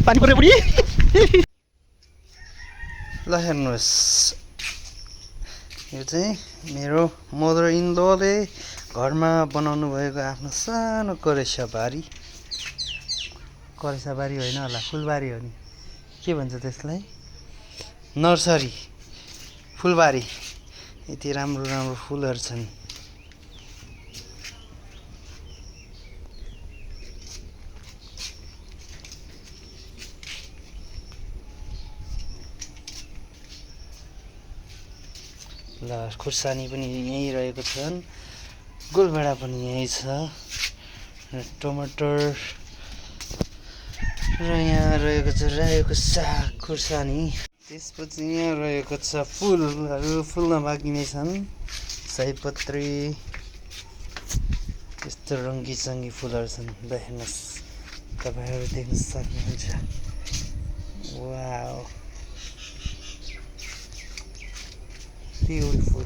पानी पऱ्यो बुढी ल हेर्नुहोस् यो चाहिँ मेरो मदर इन लले घरमा बनाउनु भएको आफ्नो सानो करेसाबारी होइन होला फुलबारी हो नि के भन्छ त्यसलाई नर्सरी फुलबारी यति राम्रो राम्रो फुलहरू छन् ल खुर्सानी पनि यहीँ रहेको छन् गोलभेडा पनि यहीँ छ र टमाटर र यहाँ रहेको छ रायोको साग खुर्सानी त्यसपछि यहाँ रहेको छ फुलहरू फुल्न बाँकी नै छन् सयपत्री यस्तो रङ्गी फुलहरू छन् ल हेर्नुहोस् तपाईँहरू देख्न सक्नुहुन्छ wow beautiful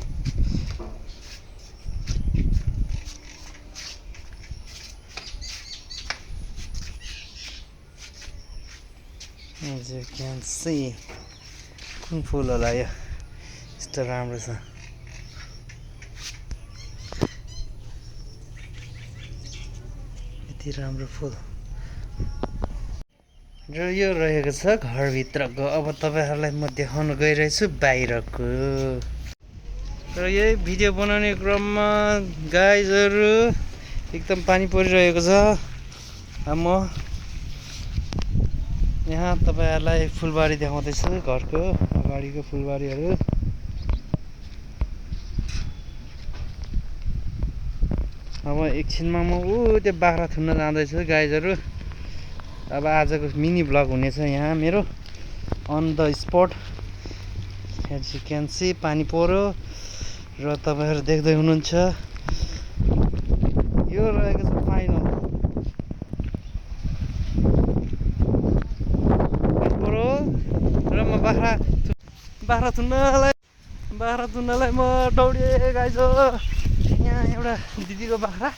as you can see कुन फुल होला यो यस्तो राम्रो छ यति राम्रो फुल र यो रहेको छ घरभित्रको अब तपाईहरुलाई म देखाउन गइरहेछु बाहिरको र यही भिडियो बनाउने क्रममा गाइजहरु एकदम पानी परिरहेको छ म यहाँ तपाईहरुलाई फुलबारी देखाउँदै छु घरको अगाडिको फुलबारीहरु अब एकछिनमा म त्यो बाख्रा थुन्न जाँदै छु गाइजहरु अब आजको मिनी भ्लग हुनेछ यहाँ मेरो on the spot as you can see पानी पर्यो र तपाईहरु देख्दै हुनुहुन्छ यो रहेको छ फाइनल पर्यो र म बाख्रा थुन्नलाई म दौडिए गाइस यहाँ एउटा दिदीको बाख्रा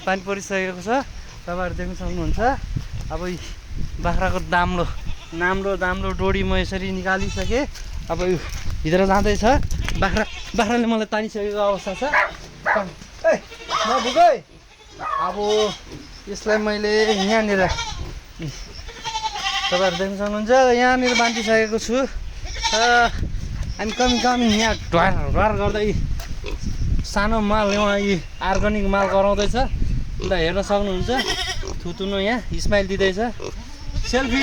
पानी परिसकेको छ तपाईहरु देख्न सक्नुहुन्छ अब बाख्राको दाम्रो डोरी म यसरी निकालिसके अब यो भित्र जाँदै छ बाख्राले मलाई तानिसकेको अवस्था छ ए म भुकै अब यसलाई मैले यहाँनिर तपाईहरु देख्न सक्नुहुन्छ यहाँनिर बाँधिसकेको छु अनि कमी यहाँ ढ्वार गर्दै सानो माल यहाँ अर्गानिक माल गराउँदैछ ल हेर्न सक्नुहुन्छ थुतुनो यहाँ स्माइल दिँदैछ सेल्फी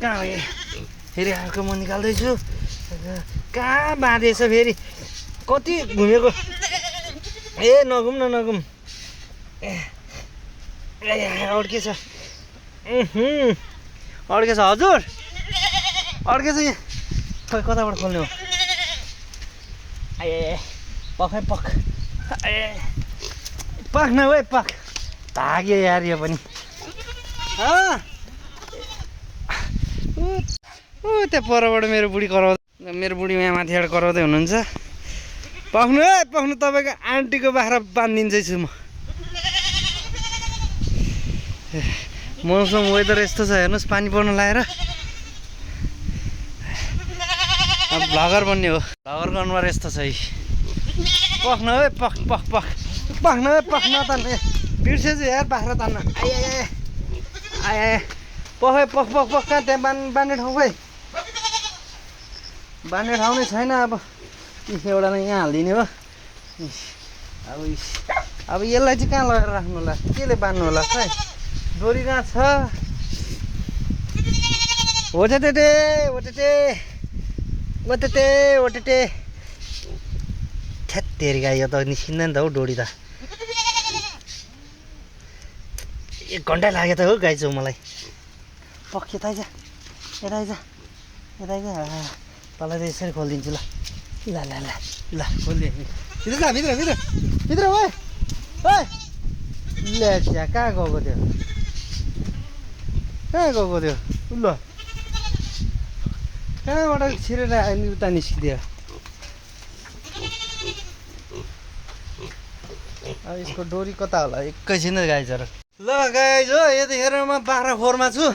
कहाँ फेरि अर्को म निकाल्दैछु कहाँ बाँधेछ फेरि कति घुमेको ए नघुम अड्केछ अड्केछ हजुर अड्केछ यहाँ खै कताबाट खोल्ने हो ए पख न है पख भाग्यो यार यो पनि त्यहाँ परबाट मेरो बुढी यहाँ माथिबाट कराउँदै हुनुहुन्छ पख्नु तपाईँको आन्टीको बाख्रा बाँधिदिन्छै छु म मौसम वेदर यस्तो छ हेर्नुहोस् पानी पर्न लाएर अब भ्लगर बन्ने हो भ्लगर गर्नुबाट यस्तो छ पख्नु है पख नतान्ने बिर्सेछु यार बाख्रा तान्न आए पख कहाँ त्यहाँ बाँध्ने ठाउँ खै बाँध्ने ठाउँ नै छैन अब एउटा नै यहाँ हालिदिने हो अब यसलाई चाहिँ कहाँ लगेर राख्नु होला केले बाँध्नु होला खै डोरी कहाँ छ ओटेटे थेत्तेरिका यो त निस्किँदैन त हौ डोरी त 1 घन्टा लाग्यो त हो गाइज मलाई पख यता आइज तँलाई चाहिँ यसरी खोलिदिन्छु ल खोलिदिएँ भित्र ओए ले कहाँ गएको थियो ल कहाँबाट छिरेर आयो उता निस्किदियो अब यसको डोरी कता होला एकैछिन गाइजहरु ल ल गाइज हो यतिखेर म बाख्रा खोरमा छु।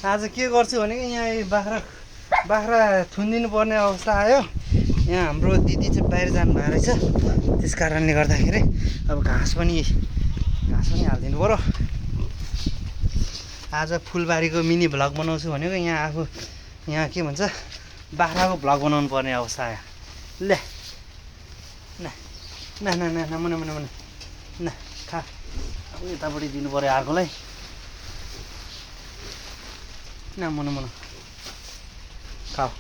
आज के गर्छु भनेको यहाँ बाख्रा थुनिदिनु पर्ने अवस्था आयो। यहाँ हाम्रो दिदी चाहिँ बाहिर जानु भएको रहेछ, त्यस कारणले गर्दाखेरि अब घाँस पनि हालिदिनु पऱ्यो। आज फुलबारीको मिनी भ्लग बनाउँछु भनेको यहाँ के भन्छ बाख्राको भ्लग बनाउनु पर्ने अवस्था आयो। ले न खा यतापट्टि दिनु पऱ्यो अर्कोलाई। न मन खाऊ।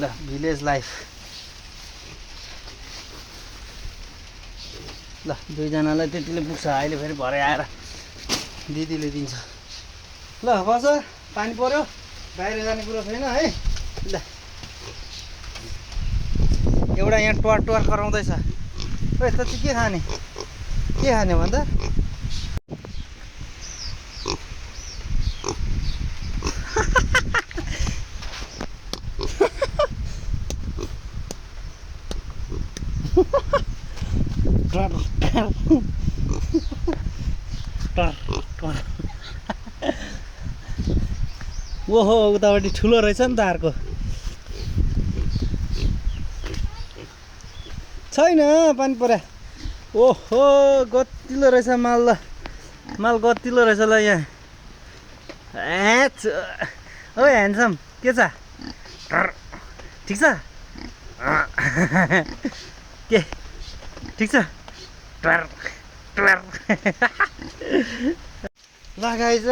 ल भिलेज लाइफ। ल दुईजनालाई त्यतिले पुग्छ। अहिले फेरि भरे आएर दिदीले दिन्छ। ल बस पानी पर्यो, बाहिर जाने कुरो छैन है। ल एउटा यहाँ टुवार कराउँदैछ। ओइ त चाहिँ के खाने भन्दा ओहो उतापट्टि ठुलो रहेछ नि त अर्को। छैन पानी पर्या। ओहो गतिलो रहेछ माल गतिलो रहेछ ल यहाँ। ओ ह्यान्डसम के छ ठिक छ के ठिक छ लगाएछ।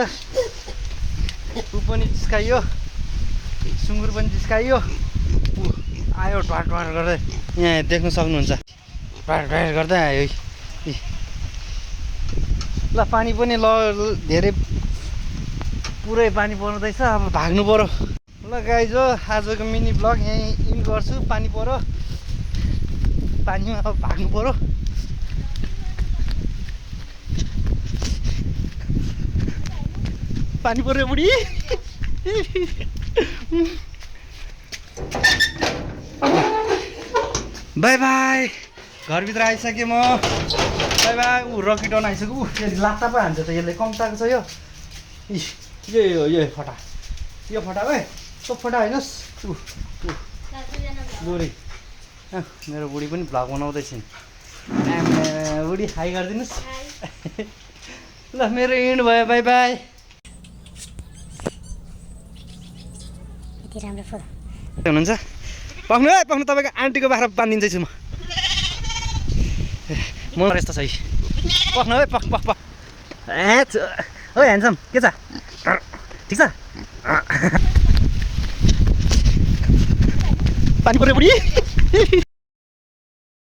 ऊ पनि जिस्काइयो, सुँगुर पनि जिस्काइयो। ऊ आयो ढ्वार गर्दै, यहाँ देख्न सक्नुहुन्छ ढ्वार गर्दै आयो। ल पानी पनि धेरै पुरै पानी पर्दैछ, अब भाग्नु पर्यो। ल गाइज हो आजको मिनी ब्लग यहीँ इन गर्छु। पानी पर्यो, पानीमा अब भाग्नु पर्यो। पानी पर्यो बुढी। बाई बाई, घरभित्र आइसकेँ म। By by. ऊ रकिटन आइसक्यो। ऊ यसले लात्ता पो हान्छ त, यसले कम्ताको छ यो। यो फटा, यो फटा है तो फटा हेर्नुहोस्। बुढी मेरो बुढी पनि भ्लग बनाउँदैछिन्। बुढी हाई गरिदिनुहोस्। ल मेरो इन्ड भयो, बाई बाई। हुनुहुन्छ पाउनु है, पाउनु तपाईँको आन्टीको बाख्रा बाँधिदिन्छु म यस्तो छ पख्नु है, पख ओ ह्यान्डसम के छ ठिक छ। पानी पर्यो बुढी।